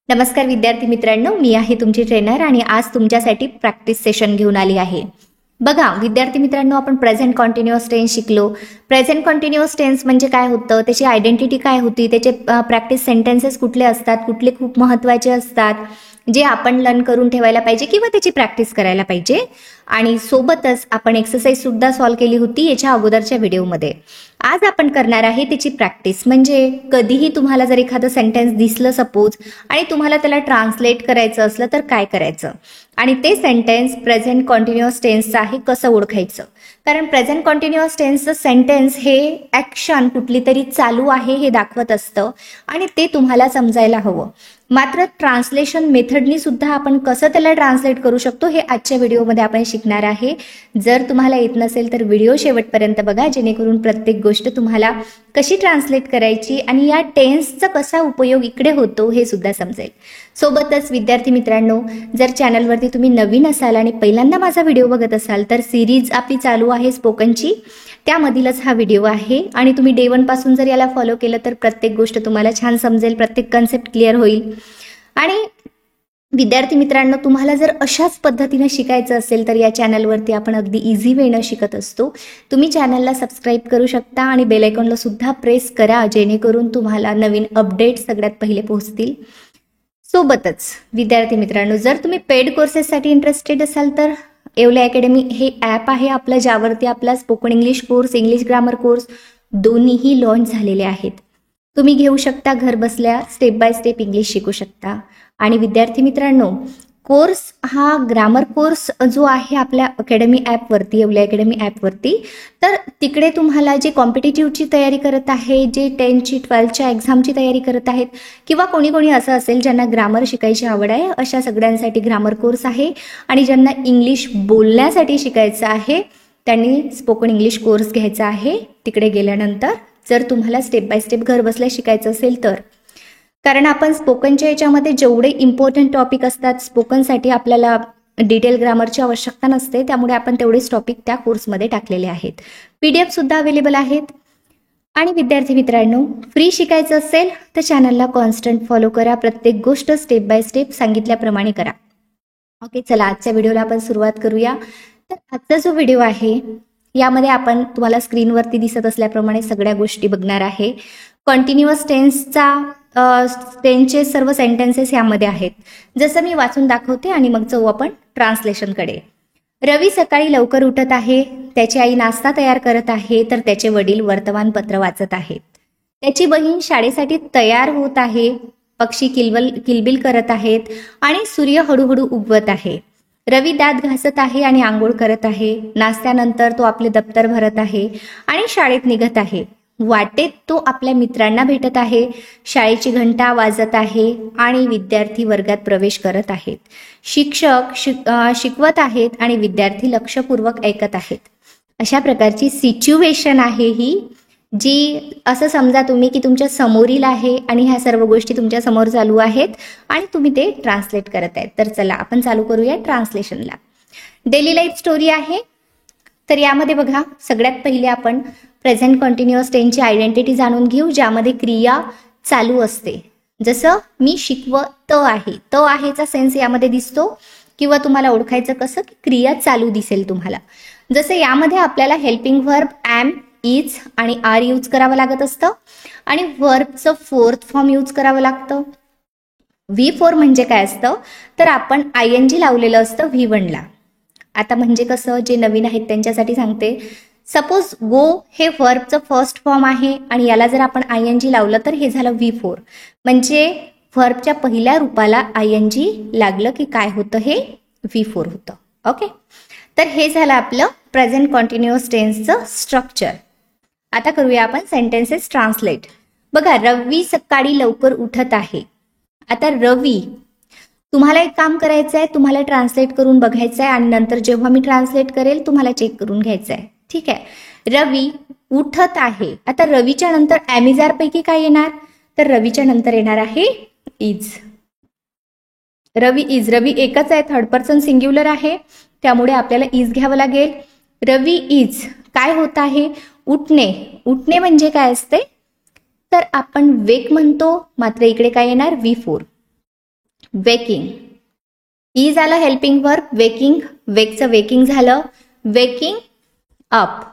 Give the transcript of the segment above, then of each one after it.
नमस्कार विद्यार्थी मित्रांनो, मी आहे तुमची ट्रेनर आणि आज तुमच्यासाठी प्रॅक्टिस सेशन घेऊन आली आहे। बघा विद्यार्थी मित्रांनो, आपण प्रेझेंट कंटिन्युअस टेन्स शिकलो। प्रेझेंट कंटिन्युअस टेन्स म्हणजे काय होतं, त्याची आयडेंटिटी काय होती, त्याचे प्रॅक्टिस सेंटेन्सेस कुठले असतात, कुठले खूप महत्त्वाचे असतात जे आपण लर्न करून ठेवायला पाहिजे किंवा त्याची प्रॅक्टिस करायला पाहिजे। आणि सोबतच आपण एक्सरसाइज सुद्धा सॉल्व्ह केली होती याच्या अगोदरच्या व्हिडिओमध्ये। आज आपण करणार आहे त्याची प्रॅक्टिस। म्हणजे कधीही तुम्हाला जर एखादं सेंटेन्स दिसलं सपोज आणि तुम्हाला त्याला ट्रान्सलेट करायचं असलं तर काय करायचं, आणि ते सेंटेन्स प्रेझेंट कंटिन्युअस टेन्सचं आहे कसं ओळखायचं। कारण प्रेझेंट कंटिन्युअस टेन्सचं सेंटेन्स हे ॲक्शन कुठली तरी चालू आहे हे दाखवत असतं आणि ते तुम्हाला समजायला हवं। मात्र ट्रान्सलेशन मेथडनी सुद्धा आपण कसं त्याला ट्रान्सलेट करू शकतो हे आजच्या व्हिडिओमध्ये आपण शिकणार आहे। जर तुम्हाला येत नसेल तर व्हिडिओ शेवटपर्यंत बघा, जेणेकरून प्रत्येक गोष्ट तुम्हाला कशी ट्रान्सलेट करायची आणि या टेन्सचा कसा उपयोग इकडे होतो हे सुद्धा समजेल। सोबतच विद्यार्थी मित्रांनो, जर चॅनलवरती तुम्ही नवीन असाल आणि पहिल्यांदा माझा व्हिडिओ बघत असाल तर सिरीज आपली चालू आहे स्पोकनची, त्यामधीलच हा व्हिडिओ आहे। आणि तुम्ही डे 1 पासून जर याला फॉलो केलं तर प्रत्येक गोष्ट तुम्हाला छान समजेल, प्रत्येक कन्सेप्ट क्लिअर होईल। आणि विद्यार्थी मित्रांनो, तुम्हाला जर अशाच पद्धतीने शिकायचं असेल तर या चॅनलवरती आपण अगदी इझी वेनं शिकत असतो। तुम्ही चॅनलला सबस्क्राईब करू शकता आणि बेल आयकॉनला सुद्धा प्रेस करा, जेणेकरून तुम्हाला नवीन अपडेट सगळ्यात पहिले पोहोचतील। सोबतच विद्यार्थी मित्रांनो, जर तुम्ही पेड कोर्सेससाठी इंटरेस्टेड असाल तर येवले अकॅडमी हे ॲप आहे आपलं, ज्यावरती आपला spoken English course, English grammar course दोन्हीही लॉन्च झालेले आहेत। तुम्ही घेऊ शकता, घर बसल्या स्टेप बाय स्टेप इंग्लिश शिकू शकता। आणि विद्यार्थी मित्रांनो, कोर्स हा ग्रामर कोर्स जो आहे आपल्या अकॅडमी ॲपवरती, येवले अकॅडमी ॲपवरती, तर तिकडे तुम्हाला जे कॉम्पिटिटिव्हची तयारी करत आहे, जे 10ची 12च्या एक्झामची तयारी करत आहेत, किंवा कोणी कोणी असं असेल ज्यांना ग्रामर शिकायची आवड आहे, अशा सगळ्यांसाठी ग्रामर कोर्स आहे। आणि ज्यांना इंग्लिश बोलण्यासाठी शिकायचं आहे त्यांनी स्पोकन इंग्लिश कोर्स घ्यायचा आहे तिकडे गेल्यानंतर, जर तुम्हाला स्टेप बाय स्टेप घर बसल्या शिकायचं असेल तर। कारण आपण स्पोकनच्या याच्यामध्ये जेवढे इम्पॉर्टंट टॉपिक असतात, स्पोकनसाठी आपल्याला डिटेल ग्रामरची आवश्यकता नसते, त्यामुळे आपण तेवढेच टॉपिक त्या कोर्समध्ये टाकलेले आहेत। PDF सुद्धा अवेलेबल आहेत। आणि विद्यार्थी मित्रांनो, फ्री शिकायचं असेल तर चॅनलला कॉन्स्टंट फॉलो करा, प्रत्येक गोष्ट स्टेप बाय स्टेप सांगितल्याप्रमाणे करा। ओके, चला आजच्या व्हिडिओला आपण सुरुवात करूया। तर आजचा जो व्हिडिओ आहे यामध्ये आपण तुम्हाला स्क्रीनवरती दिसत असल्याप्रमाणे सगळ्या गोष्टी बघणार आहे। कंटिन्युअस टेन्सचे सर्व सेंटेन्सेस यामध्ये आहेत। जसं मी वाचून दाखवते आणि मग जाऊ आपण ट्रान्सलेशनकडे। रवी सकाळी लवकर उठत आहे, त्याची आई नाश्ता तयार करत आहे तर त्याचे वडील वर्तमानपत्र वाचत आहेत। त्याची बहीण शाळेसाठी तयार होत आहे, पक्षी किलबिल करत आहेत आणि सूर्य हळूहळू उगवत आहे। रवी दात घासत आहे आणि आंघोळ करत आहे। नाश्त्यानंतर तो आपले दप्तर भरत आहे आणि शाळेत निघत आहे। वाटेत तो आपल्या मित्रांना भेटत आहे, शाळेची घंटा वाजत आहे आणि विद्यार्थी वर्गात प्रवेश करत आहेत। शिक्षक शिकवत आहेत आणि विद्यार्थी लक्षपूर्वक ऐकत आहेत। अशा प्रकारची सिच्युएशन आहे ही, जी असं समजा तुम्ही की तुमच्या समोरील आहे आणि ह्या सर्व गोष्टी तुमच्या समोर चालू आहेत आणि तुम्ही ते ट्रान्सलेट करत आहेत। तर चला आपण चालू करूया ट्रान्सलेशनला। डेली लाईफ स्टोरी आहे। तर यामध्ये बघा, सगळ्यात पहिले आपण प्रेझेंट कंटिन्युअस टेन्सची आयडेंटिटी जाणून घेऊ, ज्यामध्ये क्रिया चालू असते। जसं मी शिकवत आहे, त आहेचा सेन्स यामध्ये दिसतो, किंवा तुम्हाला ओळखायचं कसं की क्रिया चालू दिसेल तुम्हाला। जसं यामध्ये आपल्याला हेल्पिंग व्हर्ब ॲम, इज आणि आर यूज करावं लागत असतं आणि व्हर्बचं 4th फॉर्म यूज करावं लागतं। V4 म्हणजे काय असतं, तर आपण ING लावलेलं असतं V1ला। आता म्हणजे कसं, जे नवीन आहेत त्यांच्यासाठी सांगते। सपोज गो हे व्हर्बचं 1st फॉर्म आहे आणि याला जर आपण ING लावलं तर हे झालं V4, म्हणजे व्हर्बच्या पहिल्या रूपाला ING लागलं की काय होतं, हे V4 होतं। ओके, तर हे झालं आपलं प्रेझेंट कंटिन्युअस टेन्सचं स्ट्रक्चर। आता करूया आपण सेंटेन्सेस ट्रान्सलेट। बघा, रवी सकाळी लवकर उठत आहे। आता रवी, तुम्हाला एक काम करायचं आहे, तुम्हाला ट्रान्सलेट करून बघायचं आहे आणि नंतर जेव्हा मी ट्रान्सलेट करेल तुम्हाला चेक करून घ्यायचं आहे, ठीक आहे। रवी उठत आहे। आता रवीच्या नंतर ॲमिजार पैकी काय येणार, तर रवीच्या नंतर येणार आहे इज। रवी इज, रवी एकच आहे, 3rd पर्सन सिंग्युलर आहे, त्यामुळे आपल्याला इज घ्यावं लागेल। रवी इज काय होत आहे, उठणे। उठणे म्हणजे काय असते, तर आपण वेक म्हणतो, मात्र इकडे काय येणार V4। वेकिंग. ई झालं हेल्पिंग वर्ब. वेकिंग, वेकचं वेकिंग झालं. Waking up.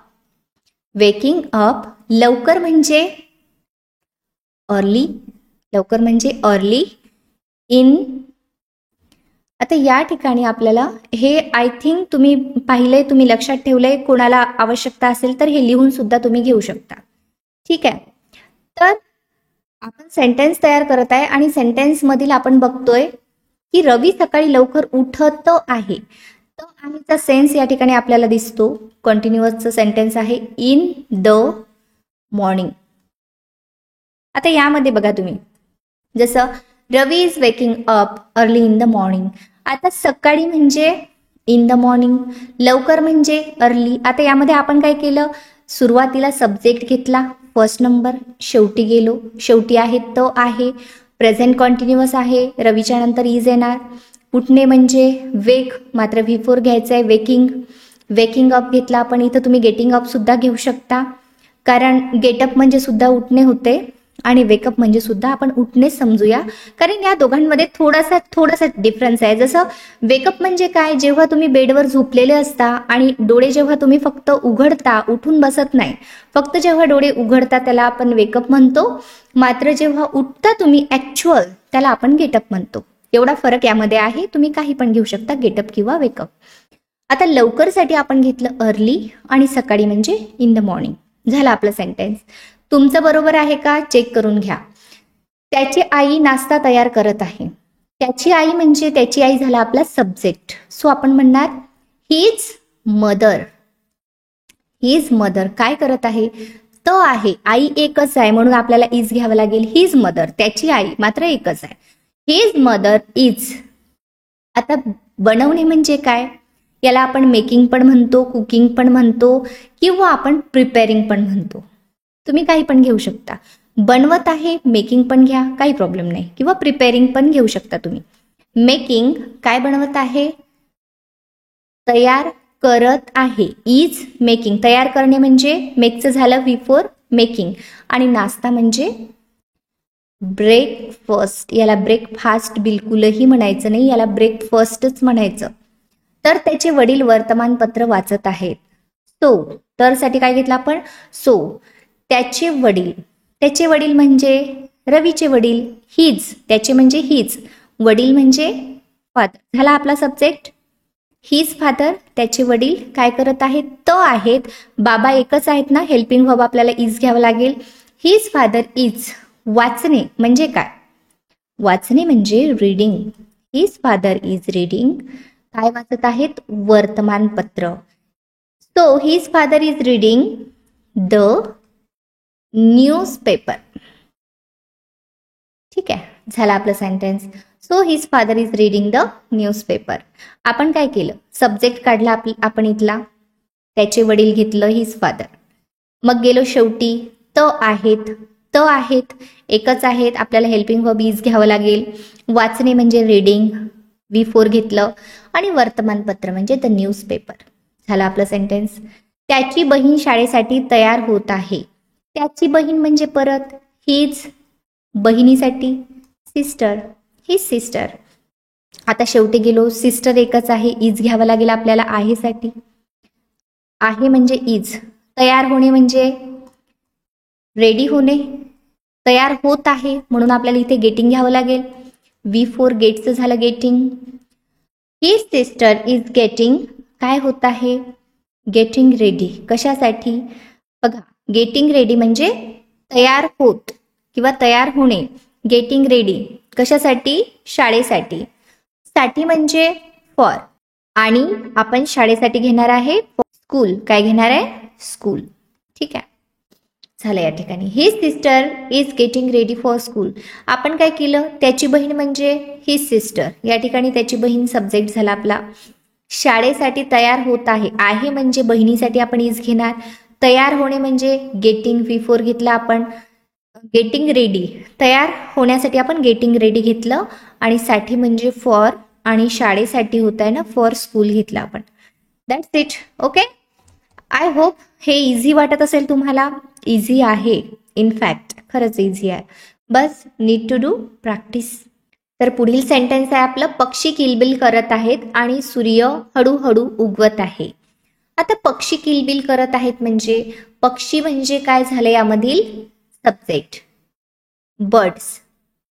Waking up. लवकर म्हणजे अर्ली. लवकर म्हणजे अर्ली. इन. आता या ठिकाणी आपल्याला हे आय थिंक तुम्ही पाहिलंय, तुम्ही लक्षात ठेवलंय. कोणाला आवश्यकता असेल तर हे लिहून सुद्धा तुम्ही घेऊ शकता. ठीक आहे. तर आपण सेंटेन्स तयार करत आहे आणि सेंटेन्स मधील आपण बघतोय की रवी सकाळी लवकर उठत आहे. तर आहेचा सेन्स या ठिकाणी आपल्याला दिसतो. कंटिन्युअसचं सेंटेन्स आहे इन द मॉर्निंग. आता यामध्ये बघा तुम्ही, जसं Ravi is waking up early in the morning. आता सकाळी म्हणजे इन द मॉर्निंग, लवकर म्हणजे अर्ली. आता यामध्ये आपण काय केलं, सुरुवातीला सब्जेक्ट घेतला फर्स्ट नंबर, शेवटी गेलो. शेवटी आहे तो आहे, प्रेझेंट कॉन्टिन्युअस आहे, रवीच्या नंतर इज येणार. उठणे म्हणजे वेक, मात्र V4 घ्यायचं आहे. वेकिंग, वेकिंग अप घेतला आपण. इथं तुम्ही गेटिंग अप सुद्धा घेऊ शकता, कारण गेटअप म्हणजे सुद्धा उठणे होते आणि वेकअप म्हणजे सुद्धा आपण उठणे समजूया, कारण या दोघांमध्ये थोडासा डिफरन्स आहे. जसं वेकअप म्हणजे काय, जेव्हा तुम्ही बेडवर झोपलेले असता आणि डोळे जेव्हा तुम्ही फक्त उघडता, उठून बसत नाही, फक्त जेव्हा डोळे उघडता त्याला आपण वेकअप म्हणतो, मात्र जेव्हा उठता तुम्ही ऍक्च्युअल त्याला आपण गेटअप म्हणतो. एवढा फरक यामध्ये आहे. तुम्ही काही पण घेऊ शकता, गेटअप किंवा वेकअप. आता लवकरसाठी आपण घेतलं अर्ली आणि सकाळी म्हणजे इन द मॉर्निंग. झालं आपलं सेंटेन्स. तुमचं बरोबर आहे का चेक करून घ्या. त्याची आई नाश्ता तयार करत आहे. त्याची आई म्हणजे त्याची आई झाला आपला सब्जेक्ट. सो आपण म्हणणार हिज मदर. हिज मदर काय करत आहे, तो आहे. आई एकच आहे म्हणून आपल्याला इज घ्यावं लागेल. हिज मदर, त्याची आई मात्र एकच आहे. His mother is. आता बनवणे म्हणजे काय, याला आपण मेकिंग पण म्हणतो, कुकिंग पण म्हणतो, किंवा आपण प्रिपेअरिंग पण म्हणतो. तुम्ही काही पण घेऊ शकता. बनवत आहे, मेकिंग पण घ्या, काही प्रॉब्लेम नाही, किंवा प्रिपेअरिंग पण घेऊ शकता तुम्ही. मेकिंग काय बनवत आहे, तयार करत आहे. इज मेकिंग, तयार करणे म्हणजे मेकचं झालं V4 मेकिंग, आणि नाश्ता म्हणजे ब्रेकफास्ट. याला ब्रेकफास्ट बिलकुलही म्हणायचं नाही, याला ब्रेकफास्टच म्हणायचं. तर त्याचे वडील वर्तमानपत्र वाचत आहेत. सो तर साठी काय घेतलं आपण, सो त्याचे वडील. त्याचे वडील म्हणजे रवीचे वडील. हिज, त्याचे म्हणजे हिज, वडील म्हणजे फादर. झाला आपला सब्जेक्ट. हिज फादर, त्याचे वडील काय करत आहेत, तो आहेत. बाबा एकच आहेत ना, हेल्पिंग वर्ब आपल्याला इज घ्यावं लागेल. His father is. वाचणे म्हणजे काय, वाचणे म्हणजे reading. His father is reading. काय वाचत आहेत, वर्तमानपत्र. So his father is reading the newspaper. ठीक आहे, झाला आपलं sentence. So his father is reading the newspaper. आपण काय केलं, सब्जेक्ट काढला आपण इथला, त्याचे वडील घेतलं हिज फादर. मग गेलो शेवटी, तो आहेत. तो आहेत एकच आहेत, आपल्याला हेल्पिंग वर्ब इज घ्यावं लागेल. वाचणे म्हणजे रीडिंग, V4 घेतलं, आणि वर्तमानपत्र म्हणजे द न्यूजपेपर. झाला आपलं सेंटेन्स. त्याची बहीण शाळेसाठी तयार होत आहे. त्याची बहीण म्हणजे परत हिज, बहिणीसाठी सिस्टर, हिज सिस्टर. आता शेवटी गेलो, सिस्टर एकच आहे, इज घ्यावं लागेल आपल्याला आहेसाठी. आहे म्हणजे इज. तयार होणे म्हणजे रेडी होणे, तयार होत आहे म्हणून आपल्याला इथे गेटिंग घ्यावं लागेल. V4 गेटचं झालं getting. His sister is getting, काय होत आहे, गेटिंग रेडी. कशासाठी, बघा गेटिंग रेडी म्हणजे तयार होत किंवा तयार होणे. गेटिंग रेडी कशासाठी, शाळेसाठी. साठी म्हणजे फॉर, आणि आपण शाळेसाठी घेणार आहे स्कूल. काय घेणार आहे, स्कूल. ठीक आहे, झालं या ठिकाणी. His sister is getting ready for school. आपण काय केलं, त्याची बहीण म्हणजे हिज सिस्टर. या ठिकाणी त्याची बहीण सब्जेक्ट झाला आपला. शाळेसाठी तयार होत आहे. आहे म्हणजे बहिणीसाठी आपण इज घेणार. तयार होणे म्हणजे गेटिंग, V4 घेतला आपण. गेटिंग रेडी, तयार होण्यासाठी आपण गेटिंग रेडी घेतलं, आणि साठी म्हणजे फॉर, आणि शाळेसाठी होत आहे ना, फॉर स्कूल घेतलं आपण. That's it. Okay, I hope हे इझी वाटत असेल तुम्हाला. इझी आहे, इनफॅक्ट खरंच इझी आहे. बस नीड टू डू प्रॅक्टिस. तर पुढील सेंटेन्स आहे आपलं, पक्षी किलबिल करत आहेत आणि सूर्य हळूहळू उगवत आहे. आता पक्षी किलबिल करत आहेत म्हणजे पक्षी म्हणजे काय झालं यामधील सब्जेक्ट, बर्ड्स.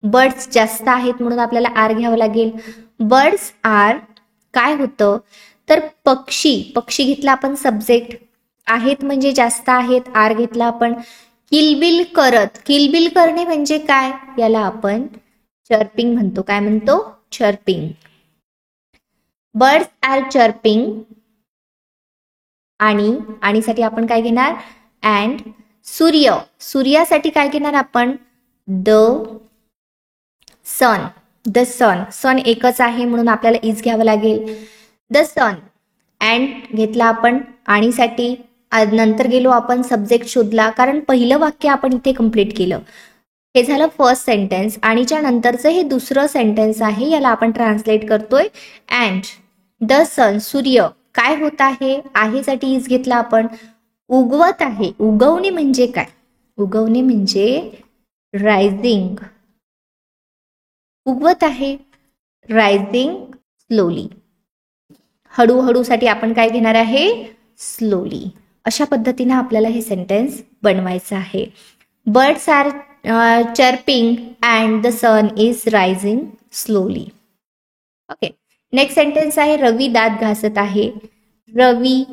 बर्ड्स जास्त आहेत म्हणून आपल्याला आर घ्यावं लागेल. बर्ड्स आर काय होतं तर पक्षी, पक्षी घेतला आपण सब्जेक्ट, आहेत म्हणजे जास्त आहेत, आर घेतला आपण. किलबिल करत, किलबिल करणे म्हणजे काय, याला आपण चर्पिंग म्हणतो. काय म्हणतो, चर्पिंग. Birds are chirping. आणि साठी आपण काय घेणार, अँड. सूर्य, सूर्यासाठी काय घेणार आपण, द सन. द सन, सन एकच आहे म्हणून आपल्याला इज घ्यावं लागेल. The sun. अँड घेतला आपण आणीसाठी. नंतर गेलो आपण सब्जेक्ट शोधला, कारण पहिलं वाक्य आपण इथे कंप्लीट केलं. हे झालं फर्स्ट सेंटेन्स. आणीच्या नंतरचं हे दुसरं सेंटेन्स आहे, याला आपण ट्रान्सलेट करतोय. अँड द सन, सूर्य काय होत आहे साठी इज घेतला आपण. उगवत आहे, उगवणे म्हणजे काय, उगवणे म्हणजे रायझिंग. उगवत आहे, रायझिंग स्लोली. हळूहळू साठी आपण काय घेणार आहे, स्लोली. अशा पद्धतीने आपल्याला हे सेंटेन्स बनवायचं आहे. Birds are chirping and the sun is rising slowly. Okay, next sentence आहे, रवी दात घासत आहे. रवी,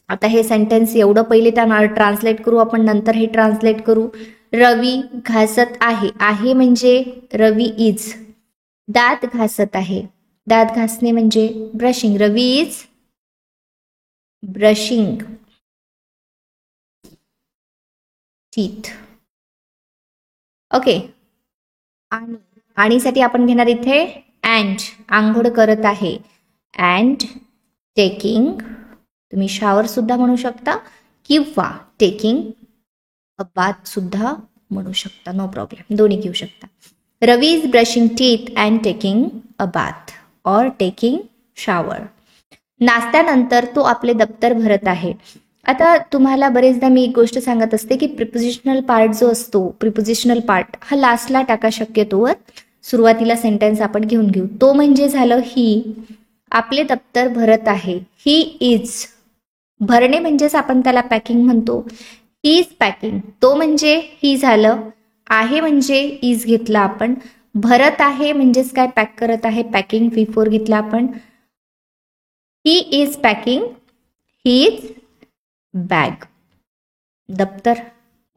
आता हे सेंटेन्स एवढं पहिले त्यांना ट्रान्सलेट करू आपण, नंतर हे ट्रान्सलेट करू. रवी घासत आहे म्हणजे रवी इज. दात घासत आहे, दात घासणे म्हणजे brushing. Ravi is brushing teeth. Okay, आणीसाठी आपण घेणार इथे अँड. आंघोळ करत आहे, अँड टेकिंग, तुम्ही शावर सुद्धा म्हणू शकता किंवा टेकिंग अ बाथ सुद्धा म्हणू शकता, नो प्रॉब्लेम, दोन्ही घेऊ शकता. Ravi is brushing teeth and taking a bath or taking shower. नाश्त्यानंतर तो आपले दप्तर भरत आहे. आता तुम्हाला बरेचदा मी एक गोष्ट सांगत असते की प्रिपोजिशनल पार्ट जो असतो, प्रिपोजिशनल पार्ट हा लास्टला टाका शक्यतोवर, सुरुवातीला सेंटेन्स आपण घेऊन घेऊ. तो म्हणजे झालं ही, आपले दप्तर भरत आहे. ही इज, भरणे म्हणजेच आपण त्याला पॅकिंग म्हणतो. ही इज पॅकिंग, तो म्हणजे ही झालं, आहे म्हणजे इज घेतला आपण, भरत आहे म्हणजेच काय, पॅक करत आहे, पॅकिंग V4 घेतला आपण. He is packing his bag. दप्तर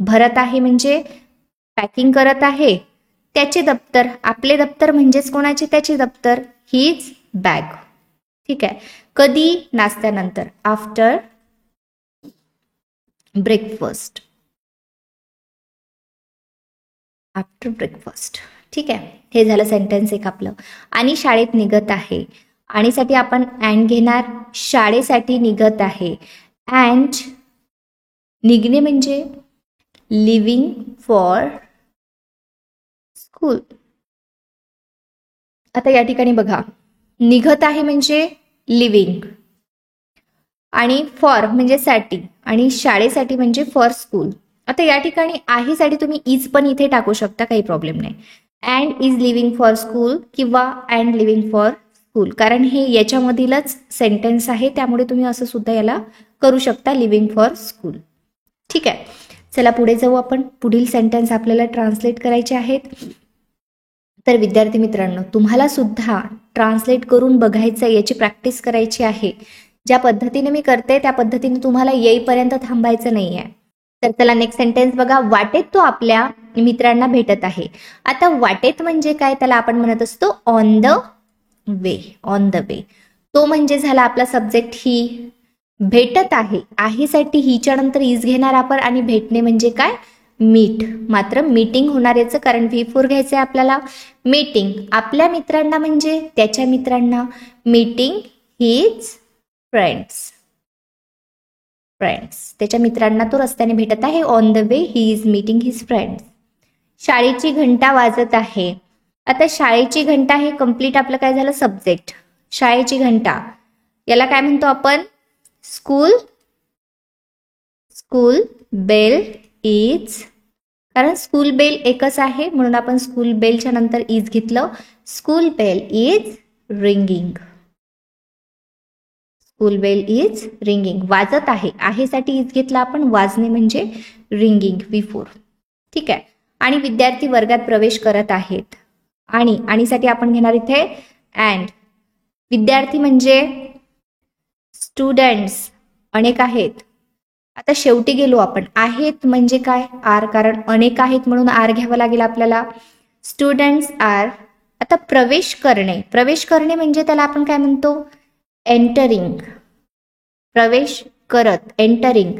भरत आहे म्हणजे पॅकिंग करत आहे त्याचे दप्तर. आपले दप्तर म्हणजेच कोणाचे, त्याचे दप्तर. His bag. ठीक आहे, कधी, नाश्त्यानंतर, आफ्टर ब्रेकफास्ट. After breakfast. ठीक आहे, हे झालं सेंटेन्स एक आपलं. आणि शाळेत निघत आहे, आणीसाठी आपण अँड घेणार. शाळेसाठी निघत आहे, अँड निघणे म्हणजे लिव्हिंग फॉर स्कूल. आता या ठिकाणी बघा, निघत आहे म्हणजे लिव्हिंग, आणि फॉर म्हणजे साठी, आणि शाळेसाठी म्हणजे फॉर स्कूल. आता या ठिकाणी आहे साठी तुम्ही इज पण इथे टाकू शकता, काही प्रॉब्लेम नाही. And is living for school किंवा अँड लिव्हिंग फॉर स्कूल, कारण हे याच्यामधीलच सेंटेन्स आहे, त्यामुळे तुम्ही असं सुद्धा याला करू शकता, लिव्हिंग फॉर स्कूल. ठीक आहे, चला पुढे जाऊ आपण. पुढील सेंटेन्स आपल्याला ट्रान्सलेट करायचे आहेत. तर विद्यार्थी मित्रांनो, तुम्हाला सुद्धा ट्रान्सलेट करून बघायचं, याची प्रॅक्टिस करायची आहे. ज्या पद्धतीने मी करते त्या पद्धतीने तुम्हाला येईपर्यंत थांबायचं नाही आहे. तर चला नेक्स्ट सेंटेन्स बघा. वाटेत तो आपल्या मित्रांना भेटत आहे. आता वाटेत म्हणजे काय, त्याला आपण म्हणत असतो on the way. On the way, तो म्हणजे झाला आपला सब्जेक्ट ही. भेटत आहे साठी हिच्या नंतर इज घेणार आपण, आणि भेटणे म्हणजे काय, मीट. मात्र मीटिंग होणार याचं, कारण V4 घ्यायचं आहे आपल्याला. मीटिंग, आपल्या मित्रांना म्हणजे त्याच्या मित्रांना. Meeting his friends. फ्रेंड्स, त्याच्या मित्रांना तो रस्त्याने भेटत आहे. On the way he is meeting his friends. शाळेची घंटा वाजत आहे. आता शाळेची घंटा हे कंप्लीट आपलं काय झालं, सब्जेक्ट. शाळेची घंटा, याला काय म्हणतो आपण, स्कूल. स्कूल बेल इज कारण स्कूल बेल एकच आहे म्हणून आपण स्कूल बेलच्या नंतर इज घेतलं. School bell is ringing. School bell is ringing. वाजत आहे, आहेसाठी इज घेतला आपण, वाजणे म्हणजे रिंगिंग V4. ठीक आहे. आणि विद्यार्थी वर्गात प्रवेश करत आहेत. आणि साठी आपण घेणार इथे अँड. विद्यार्थी म्हणजे स्टुडंट्स, अनेक आहेत. आता शेवटी गेलो आपण. आहेत म्हणजे काय? आर, कारण अनेक आहेत म्हणून आर घ्यावं लागेल आपल्याला. Students are. आता प्रवेश करणे, प्रवेश करणे म्हणजे त्याला आपण काय म्हणतो? एंटरिंग. प्रवेश करत, एंटरिंग,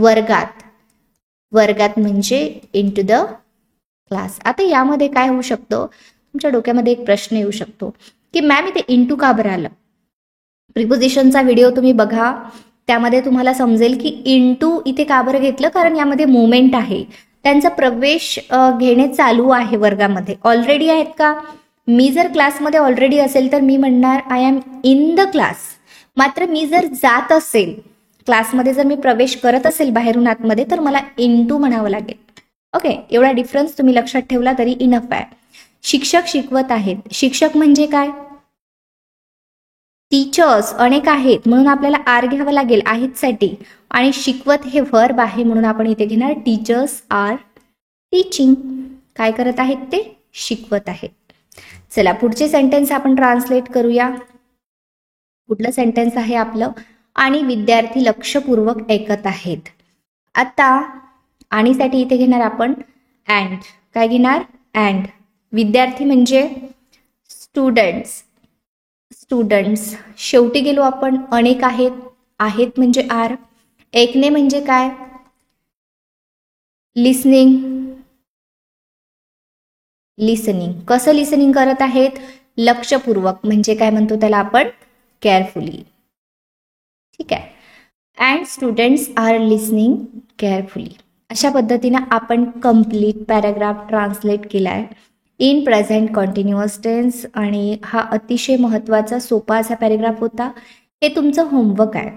वर्गात. वर्गात म्हणजे इनटू द क्लास. आता यामध्ये काय होऊ शकतं, तुमच्या डोक्यामध्ये एक प्रश्न येऊ शकतो की मॅम इथे इनटू का बरं आलं? प्रिपोजिशनचा व्हिडिओ तुम्ही बघा, त्यामध्ये तुम्हाला समजेल की इनटू इथे का बरं घेतलं, कारण यामध्ये मुवमेंट आहे. त्यांचा प्रवेश घेणे चालू आहे वर्गामध्ये. ऑलरेडी आहेत का? मी जर क्लासमध्ये ऑलरेडी असेल तर मी म्हणणार I am in the class. मात्र मी जर जात असेल क्लासमध्ये, जर मी प्रवेश करत असेल बाहेरून आतमध्ये, तर मला इनटू म्हणावं लागेल. ओके, एवढा डिफरन्स तुम्ही लक्षात ठेवला तरी इनफ आहे. शिक्षक शिकवत आहेत. शिक्षक म्हणजे काय? टीचर्स अनेक आहेत म्हणून आपल्याला आर घ्यावं लागेल आहेतसाठी. आणि शिकवत हे वर्ब आहे म्हणून आपण इथे घेणार टीचर्स आर टीचिंग. काय करत आहेत ते? शिकवत आहेत. चला पुढचे सेंटेन्स आपण ट्रान्सलेट करूया. कुठलं सेंटेन्स आहे आपलं? आणि विद्यार्थी लक्षपूर्वक ऐकत आहेत. आता आणीसाठी इथे घेणार आपण अँड. काय घेणार? अँड. विद्यार्थी म्हणजे स्टुडंट्स. स्टुडंट्स. शेवटी गेलो आपण. अनेक आहेत, आहेत म्हणजे आर. ऐकणे म्हणजे काय? लिसनिंग. लिसनिंग. कसं लिसनिंग करत आहेत? लक्षपूर्वक, म्हणजे काय म्हणतो त्याला आपण? केअरफुली. ठीक आहे. And students are listening carefully. अशा पद्धतीनं आपण कम्प्लीट पॅराग्राफ ट्रान्सलेट केलाय इन प्रेझेंट कॉन्टिन्युअस टेन्स. आणि हा अतिशय महत्त्वाचा सोपा असा पॅराग्राफ होता. हे तुमचं होमवर्क आहे.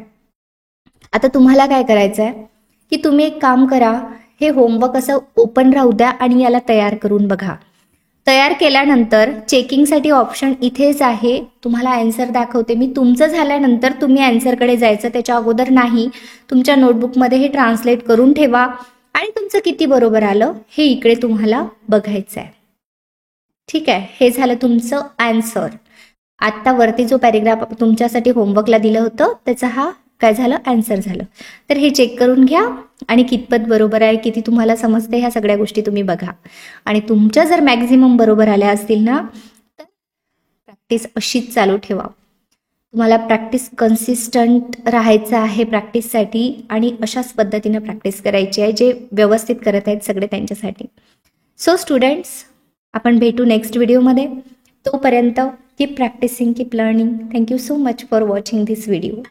आता तुम्हाला काय करायचं आहे की तुम्ही एक काम करा, हे होमवर्क असं ओपन राहू द्या आणि याला तयार करून बघा. तयार केल्यानंतर चेकिंगसाठी ऑप्शन इथेच आहे. तुम्हाला आन्सर दाखवते मी. तुमचं झाल्यानंतर तुम्ही आन्सरकडे जायचं, त्याच्या अगोदर नाही. तुमच्या नोटबुकमध्ये हे ट्रान्सलेट करून ठेवा आणि तुमचं किती बरोबर आलं हे इकडे तुम्हाला बघायचं आहे. ठीक आहे. हे झालं तुमचं आन्सर. आत्ता वरती जो पॅरेग्राफ तुमच्यासाठी होमवर्कला दिलं होतं त्याचा हा काय झालं? आन्सर झालं. तर हे चेक करून घ्या आणि कितपत बरोबर आहे, किती तुम्हाला समजते, ह्या सगळ्या गोष्टी तुम्ही बघा. आणि तुमच्या जर मॅक्झिमम बरोबर आल्या असतील ना, तर प्रॅक्टिस अशीच चालू ठेवा. तुम्हाला प्रॅक्टिस कन्सिस्टंट राहायचं आहे प्रॅक्टिससाठी आणि अशाच पद्धतीनं प्रॅक्टिस करायची आहे. जे व्यवस्थित करत आहेत सगळे त्यांच्यासाठी. सो स्टुडंट्स, आपण भेटू नेक्स्ट व्हिडिओमध्ये. तोपर्यंत keep practising, keep learning. Thank you so much for watching this video.